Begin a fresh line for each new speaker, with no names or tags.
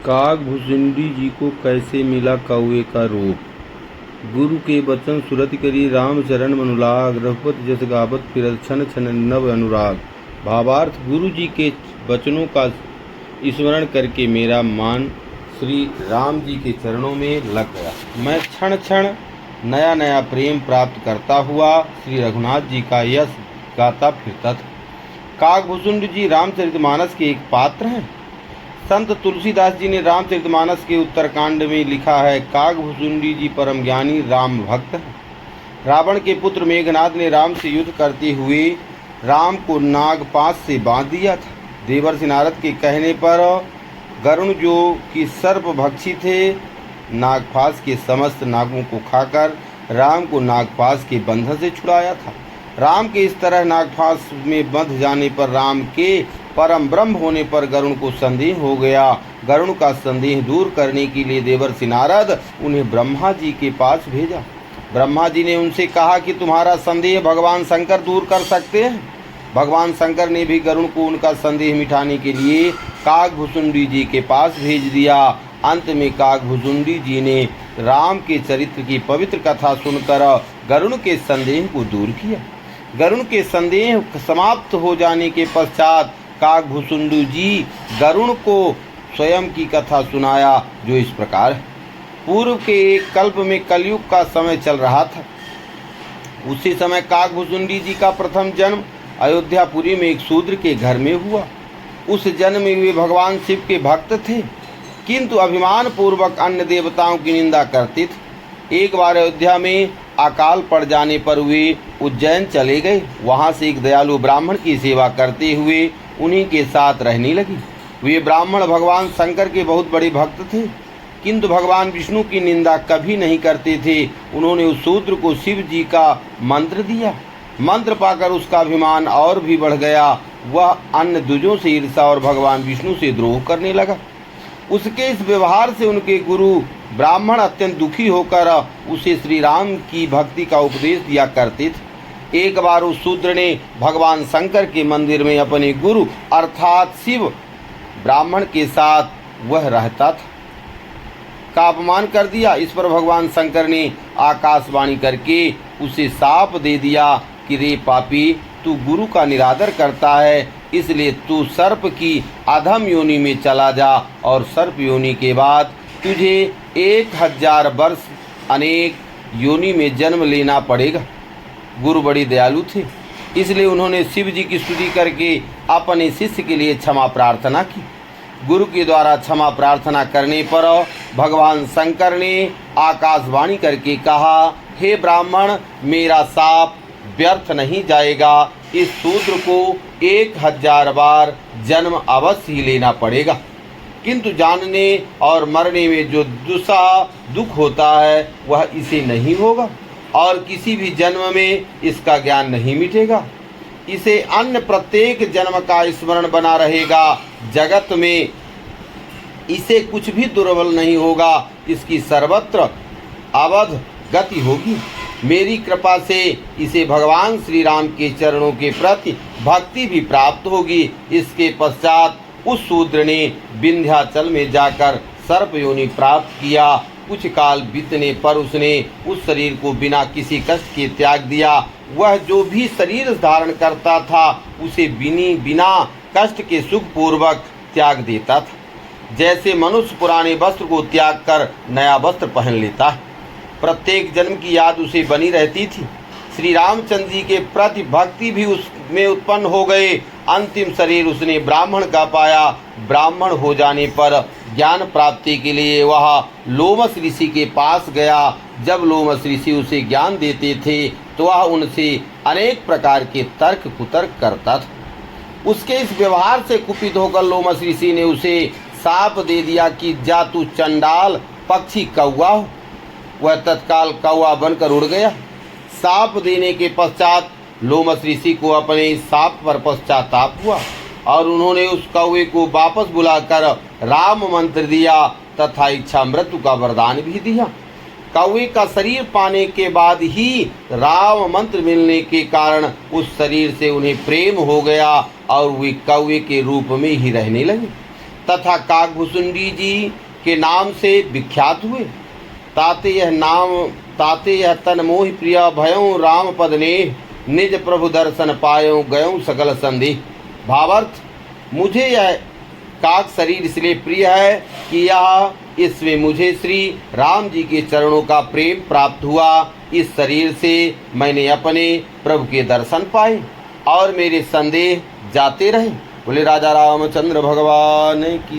काकभुसुंडी जी को कैसे मिला कौवे का रूप। गुरु के वचन सुरति करी राम चरण मनुलाग, रघुपति जस गावत फिरत छन छन नव अनुराग। भावार्थ, गुरु जी के वचनों का स्मरण करके मेरा मन श्री राम जी के चरणों में लग गया। मैं क्षण क्षण नया नया प्रेम प्राप्त करता हुआ श्री रघुनाथ जी का यश गाता फिरता था। काकभुसुंडी जी रामचरितमानस के एक पात्र हैं। संत तुलसीदास जी ने रामचरितमानस के उत्तरकांड में लिखा है, काकभुसुंडी जी परम ज्ञानी राम भक्त हैं। रावण के पुत्र मेघनाद ने राम से युद्ध करते हुए राम को नागपाश से बांध दिया था। देवर्षि नारद के कहने पर गरुण, जो कि सर्पभक्षी थे, नागपाश के समस्त नागों को खाकर राम को नागपाश के बंधन से छुड़ाया था। राम के इस तरह नागपाश में बंध जाने पर राम के परम ब्रह्म होने पर गरुण को संदेह हो गया। गरुण का संदेह दूर करने के लिए देवर्षि नारद उन्हें ब्रह्मा जी के पास भेजा। ब्रह्मा जी ने उनसे कहा कि तुम्हारा संदेह भगवान शंकर दूर कर सकते हैं। भगवान शंकर ने भी गरुण को उनका संदेह मिटाने के लिए काकभुसुंडी जी के पास भेज दिया। अंत में काकभुसुंडी जी ने राम के चरित्र की पवित्र कथा सुनकर गरुण के संदेह को दूर किया। गरुण के संदेह समाप्त हो जाने के पश्चात काकभुसुंडी जी गरुण को स्वयं की कथा सुनाया, जो इस प्रकार है। पूर्व के एक कल्प में कलयुग का समय चल रहा था। उसी समय काकभुसुंडी जी का प्रथम जन्म अयोध्यापुरी में एक शूद्र के घर में हुआ। उस जन्म में वे भगवान शिव के भक्त थे, किंतु अभिमान पूर्वक अन्य देवताओं की निंदा करते थे। एक बार अयोध्या में अकाल पड़ जाने पर वे उज्जैन चले गए। वहां से एक दयालु ब्राह्मण की सेवा करते हुए उन्हीं के साथ रहने लगी। वे ब्राह्मण भगवान शंकर के बहुत बड़े भक्त थे, किंतु भगवान विष्णु की निंदा कभी नहीं करते थे। उन्होंने उस शूद्र को शिव जी का मंत्र दिया। मंत्र पाकर उसका अभिमान और भी बढ़ गया। वह अन्य द्विजों से ईर्षा और भगवान विष्णु से द्रोह करने लगा। उसके इस व्यवहार से उनके गुरु ब्राह्मण अत्यंत दुखी होकर उसे श्री राम की भक्ति का उपदेश दिया करते थे। एक बार उस शूद्र ने भगवान शंकर के मंदिर में अपने गुरु अर्थात शिव ब्राह्मण के साथ वह रहता था का अपमान कर दिया। इस पर भगवान शंकर ने आकाशवाणी करके उसे शाप दे दिया कि रे पापी, तू गुरु का निरादर करता है, इसलिए तू सर्प की अधम योनि में चला जा और सर्प योनि के बाद तुझे 1000 वर्ष अनेक योनि में जन्म लेना पड़ेगा। गुरु बड़ी दयालु थे, इसलिए उन्होंने शिव जी की स्तुति करके अपने शिष्य के लिए क्षमा प्रार्थना की। गुरु के द्वारा क्षमा प्रार्थना करने पर भगवान शंकर ने आकाशवाणी करके कहा, हे ब्राह्मण, मेरा शाप व्यर्थ नहीं जाएगा। इस शूद्र को 1000 बार जन्म अवश्य ही लेना पड़ेगा, किंतु जानने और मरने में जो दुख होता है वह इसे नहीं होगा और किसी भी जन्म में इसका ज्ञान नहीं मिटेगा। इसे अन्य प्रत्येक जन्म का स्मरण बना रहेगा। जगत में इसे कुछ भी दुर्बल नहीं होगा। इसकी सर्वत्र अवध गति होगी। मेरी कृपा से इसे भगवान श्री राम के चरणों के प्रति भक्ति भी प्राप्त होगी। इसके पश्चात उस शूद्र ने विंध्याचल में जाकर सर्प योनि प्राप्त किया। कुछ काल बीतने पर उसने उस शरीर को बिना किसी कष्ट के त्याग दिया। वह जो भी शरीर धारण करता था उसे बिना कष्ट के सुखपूर्वक त्याग देता था, जैसे मनुष्य पुराने वस्त्र को त्याग कर नया वस्त्र पहन लेता है। प्रत्येक जन्म की याद उसे बनी रहती थी। श्री रामचंद्र जी के प्रति भक्ति भी उसमें उत्पन्न हो गए। अंतिम शरीर उसने ब्राह्मण का पाया। ब्राह्मण हो जाने पर ज्ञान प्राप्ति के लिए वह लोमस ऋषि के पास गया। जब लोमस ऋषि उसे ज्ञान देते थे तो वह उनसे अनेक प्रकार के तर्क कुतर्क करता था। उसके इस व्यवहार से कुपित होकर लोमस ऋषि ने उसे शाप दे दिया कि जा तू चंडाल पक्षी कौवा हो। वह तत्काल कौवा बनकर उड़ गया। शाप देने के पश्चात लोमस ऋषि को अपने इस शाप पर पश्चाताप हुआ और उन्होंने उस कौवे को वापस बुलाकर राम मंत्र दिया तथा इच्छा मृत्यु का वरदान भी दिया। कौवे का शरीर पाने के बाद ही राम मंत्र मिलने के कारण उस शरीर से उन्हें प्रेम हो गया और वे कौवे के रूप में ही रहने लगे। तथा काकभुसुंडी जी के नाम से विख्यात हुए। ताते यह तन मोहि प्रिया भयों राम पद ने निज प्रभु दर्शन पायो गयों सकल संदेह। भावार्थ, मुझे यह काक शरीर इसलिए प्रिय है कि इसमें मुझे श्री राम जी के चरणों का प्रेम प्राप्त हुआ। इस शरीर से मैंने अपने प्रभु के दर्शन पाए और मेरे संदेह जाते रहे। बोले राजा रामचंद्र भगवान की।